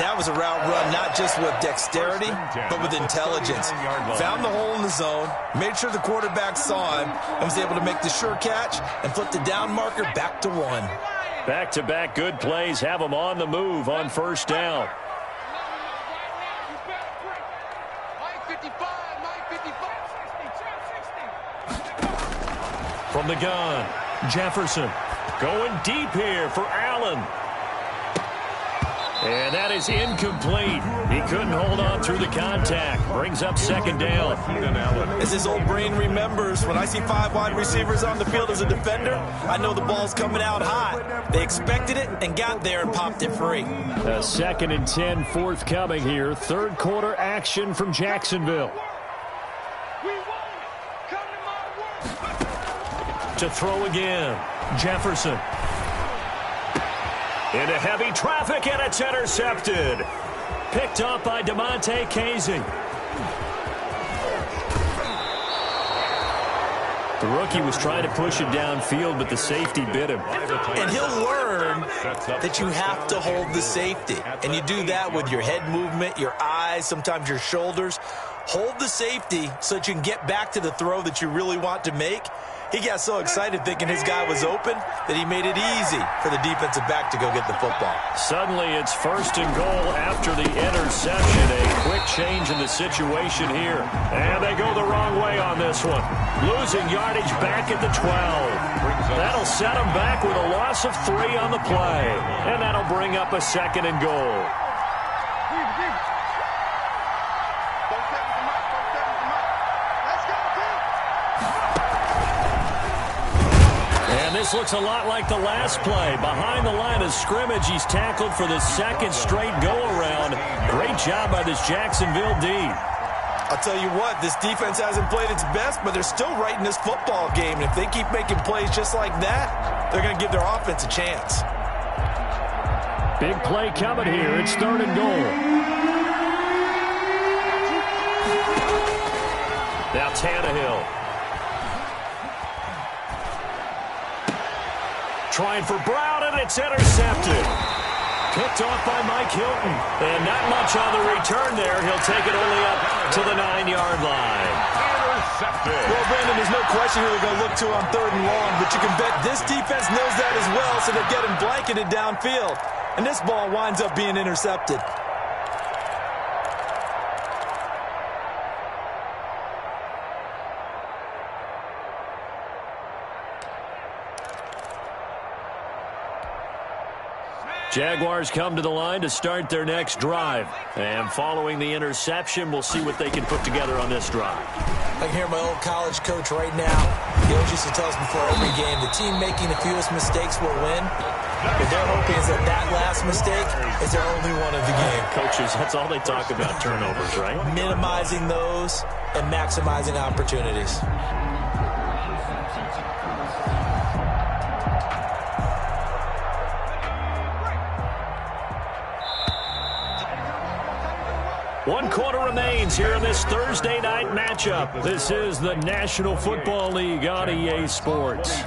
That was a route run, not just with dexterity, but with intelligence. Found the hole in the zone, made sure the quarterback saw him, and was able to make the sure catch and flip the down marker back to 1.
Back-to-back good plays have them on the move on first down. From the gun, Jefferson going deep here for Allen. And that is incomplete. He couldn't hold on through the contact. Brings up second down.
As his old brain remembers, when I see 5 wide receivers on the field as a defender, I know the ball's coming out hot. They expected it and got there and popped it free.
A 2nd and 10 forthcoming here. Third quarter action from Jacksonville. To throw again, Jefferson. Into heavy traffic, and it's intercepted. Picked up by DeMonte Casey. The rookie was trying to push it downfield, but the safety bit him.
And he'll learn that you have to hold the safety. And you do that with your head movement, your eyes, sometimes your shoulders. Hold the safety so that you can get back to the throw that you really want to make. He got so excited thinking his guy was open that he made it easy for the defensive back to go get the football.
Suddenly it's first and goal after the interception. A quick change in the situation here. And they go the wrong way on this one. Losing yardage back at the 12. That'll set them back with a loss of 3 on the play. And that'll bring up a 2nd and goal. This looks a lot like the last play. Behind the line of scrimmage, he's tackled for the 2nd straight go-around. Great job by this Jacksonville D.
I'll tell you what, this defense hasn't played its best, but they're still right in this football game. And if they keep making plays just like that, they're going to give their offense a chance.
Big play coming here. It's 3rd and goal. Now Tannehill. Trying for Brown, and it's intercepted. Picked off by Mike Hilton. And not much on the return there. He'll take it only up to the 9-yard line.
Intercepted.
Well, Brandon, there's no question who they're going to look to on 3rd and long, but you can bet this defense knows that as well, so they're getting blanketed downfield. And this ball winds up being intercepted.
Jaguars come to the line to start their next drive. And following the interception, we'll see what they can put together on this drive.
I can hear my old college coach right now. He always used to tell us before every game, the team making the fewest mistakes will win. What they're hoping is that that last mistake is their only one of the game.
Coaches, that's all they talk about, turnovers, right?
Minimizing those and maximizing opportunities.
One quarter remains here in this Thursday night matchup. This is the National Football League on EA Sports.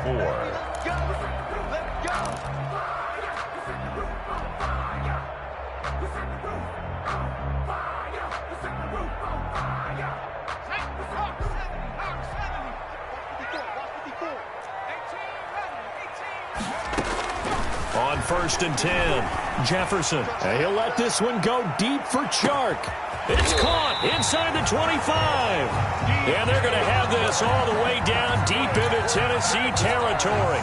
On 1st and 10, Jefferson. He'll let this one go deep for Chark. It's caught inside the 25. And they're going to have this all the way down deep into Tennessee territory.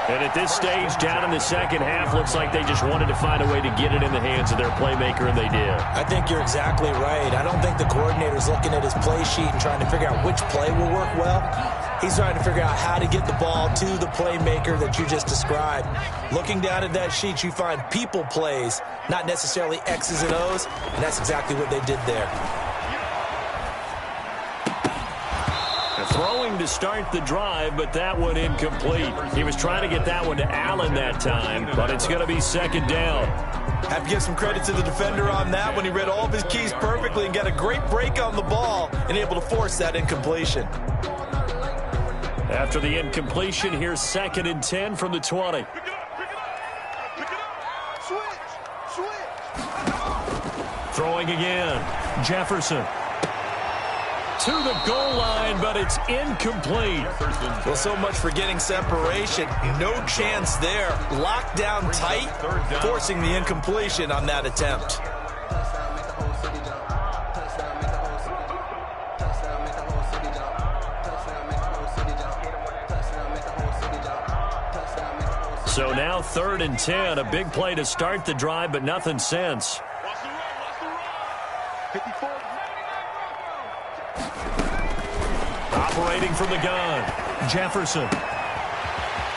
And at this stage, down in the second half, looks like they just wanted to find a way to get it in the hands of their playmaker, and they did.
I think you're exactly right. I don't think the coordinator's looking at his play sheet and trying to figure out which play will work well. He's trying to figure out how to get the ball to the playmaker that you just described. Looking down at that sheet, you find people plays, not necessarily X's and O's, and that's exactly what they did there.
A Throwing to start the drive, but that one incomplete. He was trying to get that one to Allen that time, but it's going to be second down.
Have to give some credit to the defender on that when he read all of his keys perfectly and got a great break on the ball and able to force that incompletion.
After the incompletion, here's 2nd and 10 from the 20. Throwing again. Jefferson. To the goal line, but it's incomplete.
Well, so much for getting separation. No chance there. Locked down tight, forcing the incompletion on that attempt.
So now 3rd and 10. A big play to start the drive, but nothing since. Operating from the gun, Jefferson.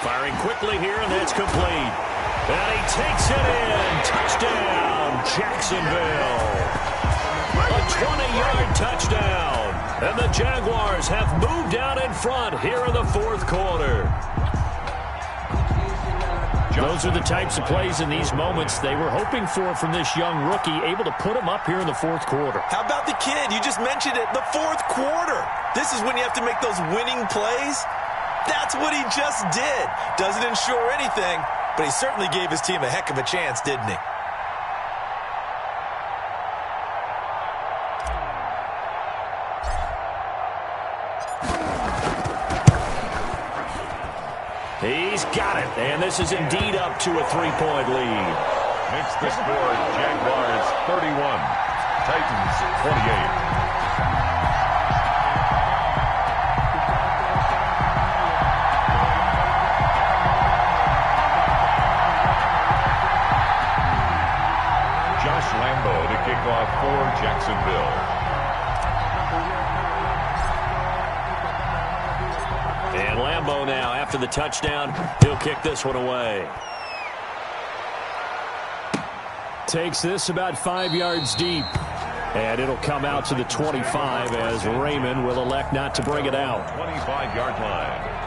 Firing quickly here, and that's complete. And he takes it in. Touchdown, Jacksonville. A 20-yard touchdown. And the Jaguars have moved out in front here in the 4th quarter. Those are the types of plays in these moments they were hoping for from this young rookie, able to put him up here in the 4th quarter.
How about the kid? You just mentioned it, the 4th quarter. This is when you have to make those winning plays. That's what he just did. Doesn't ensure anything, but he certainly gave his team a heck of a chance, didn't he?
He's got it, and this is indeed up to a 3-point lead.
Makes the score Jaguars 31, Titans 28. Josh Lambo to kick off for Jacksonville.
And Lambo now, after the touchdown, he'll kick this one away. Takes this about 5 yards deep. And it'll come out to the 25 as Raymond will elect not to bring it out.
25-yard line.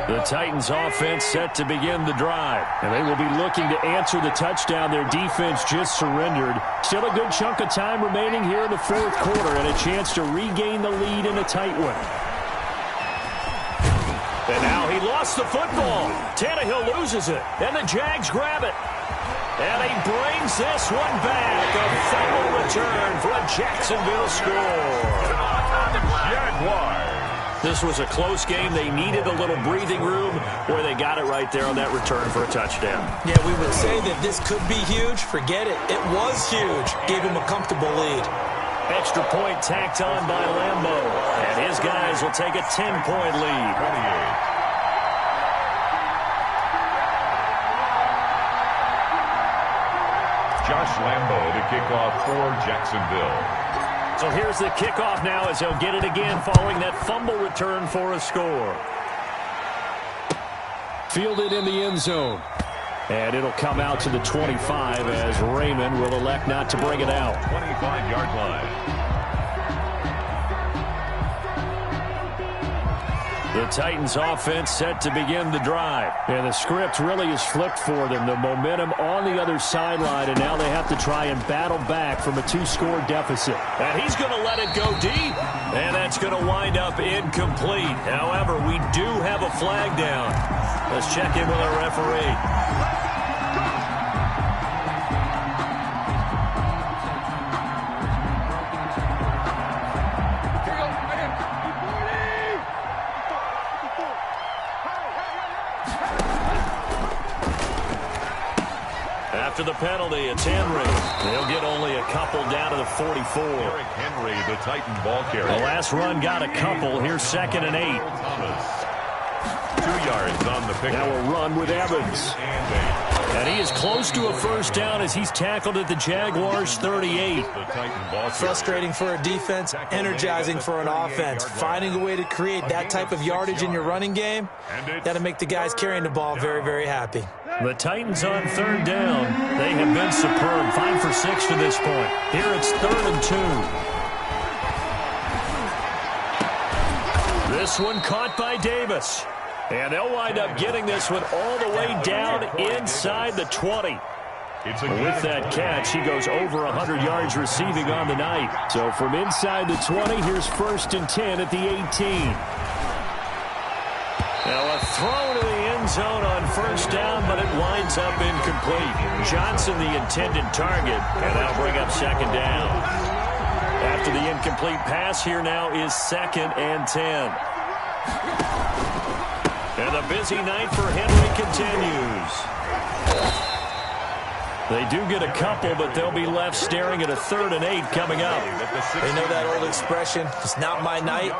The Titans offense set to begin the drive. And they will be looking to answer the touchdown their defense just surrendered. Still a good chunk of time remaining here in the 4th quarter and a chance to regain the lead in a tight one. And now he lost the football. Tannehill loses it. And the Jags grab it. And he brings this one back. A fumble return for a Jacksonville score.
Jaguars.
This was a close game. They needed a little breathing room where they got it right there on that return for a touchdown.
Yeah, we would say that this could be huge. Forget it. It was huge. Gave him a comfortable lead.
Extra point tacked on by Lambo. And his guys will take a 10-point lead.
28. Josh Lambo to kick off for Jacksonville.
So here's the kickoff now as he'll get it again following that fumble return for a score. Fielded in the end zone. And it'll come out to the 25 as Raymond will elect not to bring it out.
25-yard line.
The Titans offense set to begin the drive. And the script really is flipped for them. The momentum on the other sideline, and now they have to try and battle back from a 2-score deficit. And he's going to let it go deep. And that's going to wind up incomplete. However, we do have a flag down. Let's check in with our referee. After the penalty, it's Henry. They'll get only a couple down to the 44.
Eric Henry, the Titan ball carrier.
The last run got a couple. Here's 2nd and 8.
Thomas. 2 yards on the pick.
Now a run with Evans.
And
And he is close to a first down as he's tackled at the Jaguars' 38.
Frustrating for a defense, energizing for an offense. Finding a way to create that type of yardage in your running game, that'll make the guys carrying the ball very, very happy.
The Titans on third down. They have been superb. 5 for 6 to this point. Here it's 3rd and 2. This one caught by Davis. And they'll wind up getting this one all the way down inside the 20. With that catch, he goes over 100 yards receiving on the night. So from inside the 20, here's 1st and 10 at the 18. Now a throw to the end zone on first down, but it winds up incomplete. Johnson the intended target, and that'll bring up 2nd down. After the incomplete pass, here now is 2nd and 10. And the busy night for Henry continues. They do get a couple, but they'll be left staring at a 3rd and 8 coming up.
They know that old expression, it's not my night.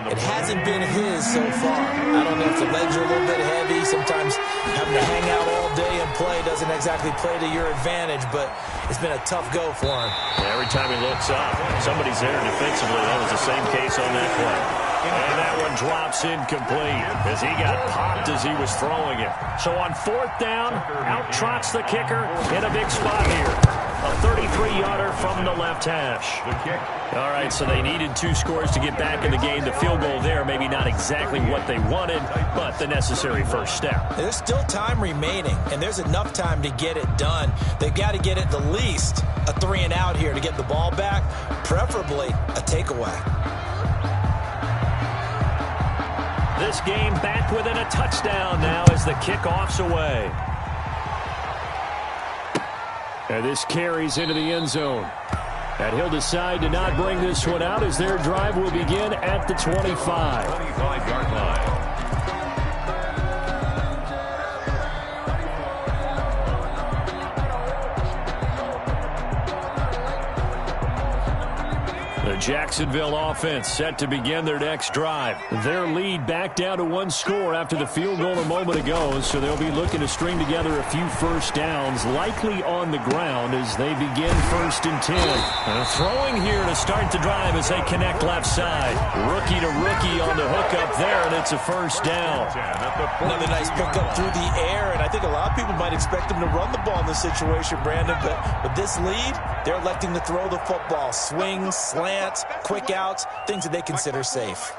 It hasn't been his so far. I don't know if the legs are a little bit heavy. Sometimes having to hang out all day and play doesn't exactly play to your advantage, but it's been a tough go for him.
Every time he looks up, somebody's there defensively. That was the same case on that play. And that one drops incomplete as he got popped as he was throwing it. So on 4th down, out trots the kicker in a big spot here. A 33-yarder from the left hash. All right, so they needed 2 scores to get back in the game. The field goal there, maybe not exactly what they wanted, but the necessary first step.
There's still time remaining, and there's enough time to get it done. They've got to get at the least a 3 and out here to get the ball back, preferably a takeaway.
This game back within a touchdown now as the kickoff's away. And this carries into the end zone. And he'll decide to not bring this one out as their drive will begin at the 25.
25-yard line.
The Jacksonville offense set to begin their next drive. Their lead back down to 1 score after the field goal a moment ago, so they'll be looking to string together a few first downs, likely on the ground as they begin 1st and 10. And throwing here to start the drive as they connect left side. Rookie to rookie on the hook up there, and it's a first down.
Another nice pickup through the air, and I think a lot of people might expect him to run the ball in this situation, Brandon, but with this lead, they're electing to throw the football. Swings, slants, quick outs, things that they consider safe.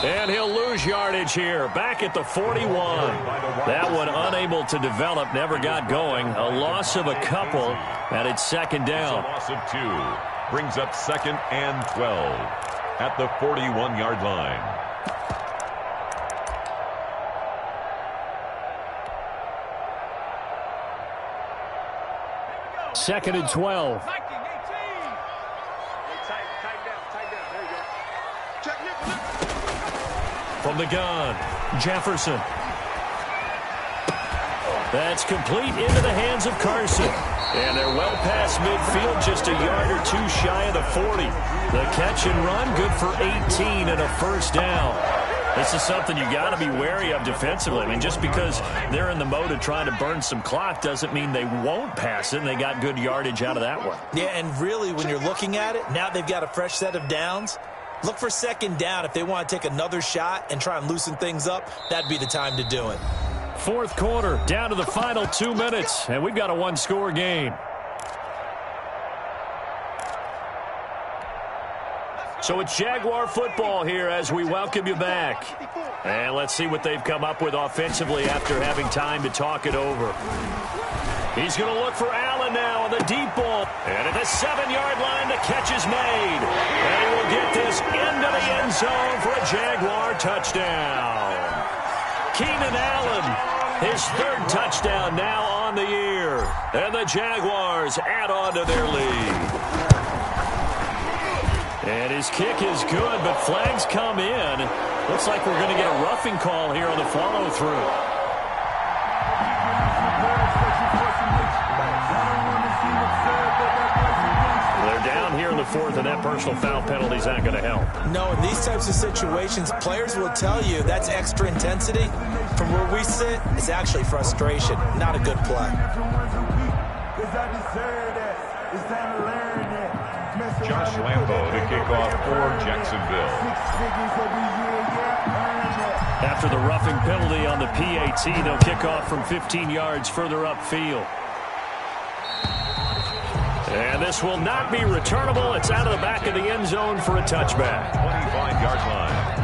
And he'll lose yardage here. Back at the 41. That one unable to develop, never got going. A loss of a couple, and it's 2nd down.
A loss of 2. Brings up 2nd and 12 at the 41-yard line.
Second and 12. From the gun, Jefferson. That's complete into the hands of Carson. And they're well past midfield, just a yard or 2 shy of the 40. The catch and run, good for 18 and a first down. This is something you got to be wary of defensively. I mean, just because they're in the mode of trying to burn some clock doesn't mean they won't pass it, and they got good yardage out of that one.
Yeah, and really, when you're looking at it, now they've got a fresh set of downs. Look for 2nd down. If they want to take another shot and try and loosen things up, that'd be the time to do it.
4th quarter, down to the final 2 minutes, and we've got a 1-score game. So it's Jaguar football here as we welcome you back. And let's see what they've come up with offensively after having time to talk it over. He's going to look for Allen now on the deep ball. And at the 7-yard line, the catch is made. And he will get this into the end zone for a Jaguar touchdown. Keenan Allen, his 3rd touchdown now on the year. And the Jaguars add on to their lead. And his kick is good, but flags come in. Looks like we're going to get a roughing call here on the follow-through. forth, and that personal foul penalty is not going to help.
No, in these types of situations, players will tell you that's extra intensity. From where we sit, it's actually frustration, not a good play.
Josh Lambo to kick off for Jacksonville.
After the roughing penalty on the PAT, they'll kick off from 15 yards further upfield. And this will not be returnable. It's out of the back of the end zone for a touchback.
25-yard line.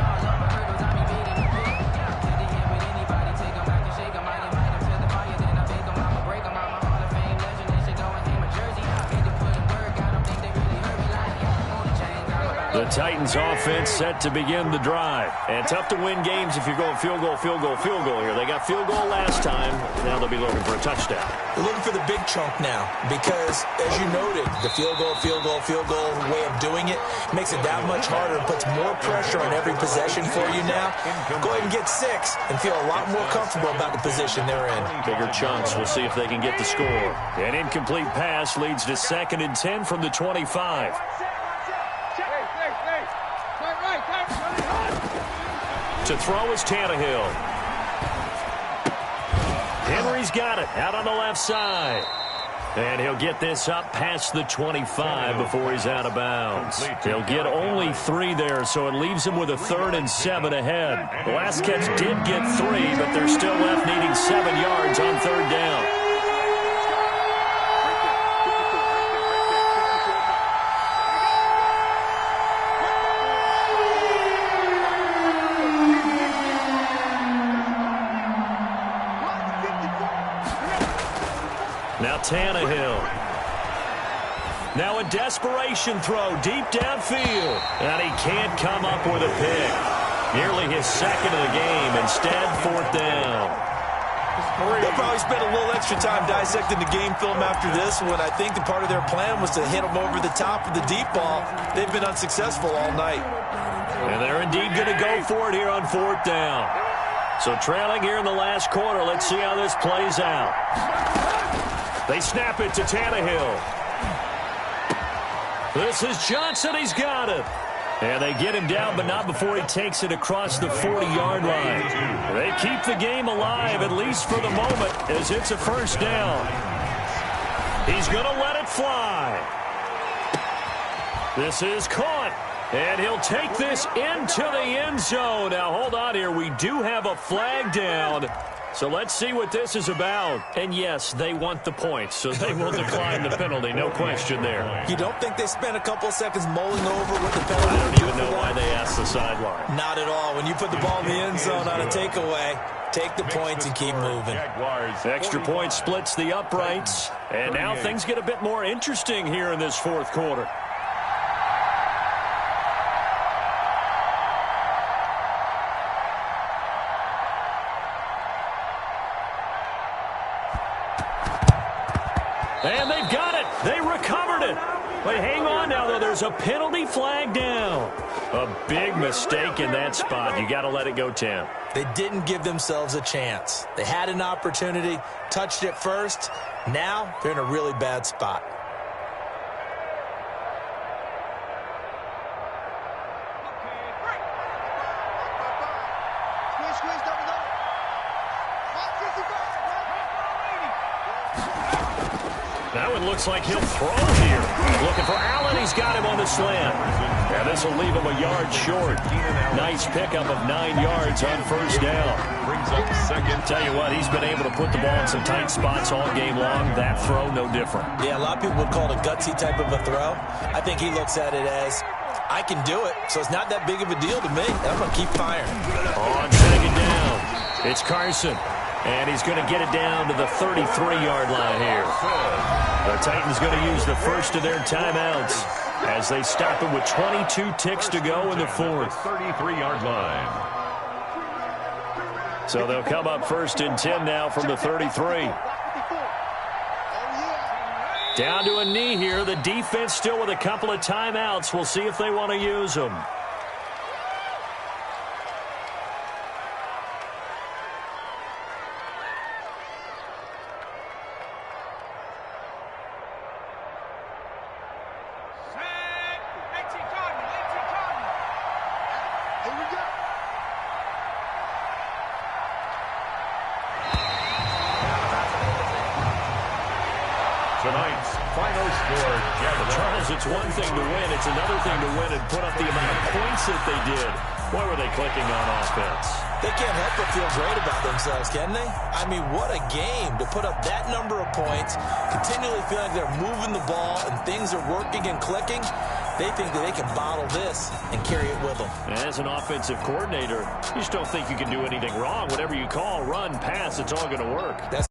The Titans offense set to begin the drive. And tough to win games if you're going field goal, field goal, field goal here. They got field goal last time. Now they'll be looking for a touchdown.
They're looking for the big chunk now because, as you noted, the field goal way of doing it makes it that much harder and puts more pressure on every possession for you now. Go ahead and get 6 and feel a lot more comfortable about the position they're in.
Bigger chunks. We'll see if they can get the score. An incomplete pass leads to 2nd and 10 from the 25. To throw is Tannehill. Henry's got it out on the left side. And he'll get this up past the 25 before he's out of bounds. He'll get only 3 there, so it leaves him with a 3rd and 7 ahead. The last catch did get 3, but they're still left needing 7 yards on 3rd down. Now Tannehill. Now a desperation throw deep downfield. And he can't come up with a pick. Nearly his 2nd of the game. Instead, 4th down.
They'll probably spend a little extra time dissecting the game film after this when I think the part of their plan was to hit them over the top of the deep ball. They've been unsuccessful all night.
And they're indeed going to go for it here on 4th down. So trailing here in the last quarter. Let's see how this plays out. They snap it to Tannehill. This is Johnson. He's got it. And they get him down, but not before he takes it across the 40-yard line. They keep the game alive, at least for the moment, as it's a 1st down. He's going to let it fly. This is caught. And he'll take this into the end zone. Now, hold on here. We do have a flag down. So let's see what this is about. And yes, they want the points, so they will decline the penalty. No question there.
You don't think they spent a couple of seconds mulling over what the penalty?
I don't even know why they asked the sideline.
Not at all. When you put the ball in the end zone on a takeaway, take the points and keep moving.
Extra point splits the uprights. And now things get a bit more interesting here in this 4th quarter. And they've got it. They recovered it. But hang on now, though. There's a penalty flag down. A big mistake in that spot. You got to let it go, Tim.
They didn't give themselves a chance. They had an opportunity, touched it first. Now they're in a really bad spot.
That one looks like he'll throw here. Looking for Allen. He's got him on the slant. And this will leave him a yard short. Nice pickup of 9 yards on 1st down.
Brings up 2nd.
Tell you what, he's been able to put the ball in some tight spots all game long. That throw, no different.
Yeah, a lot of people would call it a gutsy type of a throw. I think he looks at it as, I can do it, so it's not that big of a deal to me, and I'm going to keep firing.
On 2nd down, it's Carson. And he's going to get it down to the 33-yard line here. The Titans going to use the first of their timeouts as they stop it with 22 ticks to go in the 4th.
33-yard line.
So they'll come up 1st and 10 now from the 33. Down to a knee here. The defense still with a couple of timeouts. We'll see if they want to use them.
Tonight's final score,
Charles, it's one thing to win. It's another thing to win and put up the amount of points that they did. Boy, were they clicking on offense.
They can't help but feel great about themselves, can they? I mean, what a game to put up that number of points, continually feeling they're moving the ball and things are working and clicking. They think that they can bottle this and carry it with them.
As an offensive coordinator, you just don't think you can do anything wrong. Whatever you call, run, pass, it's all going to work.
That's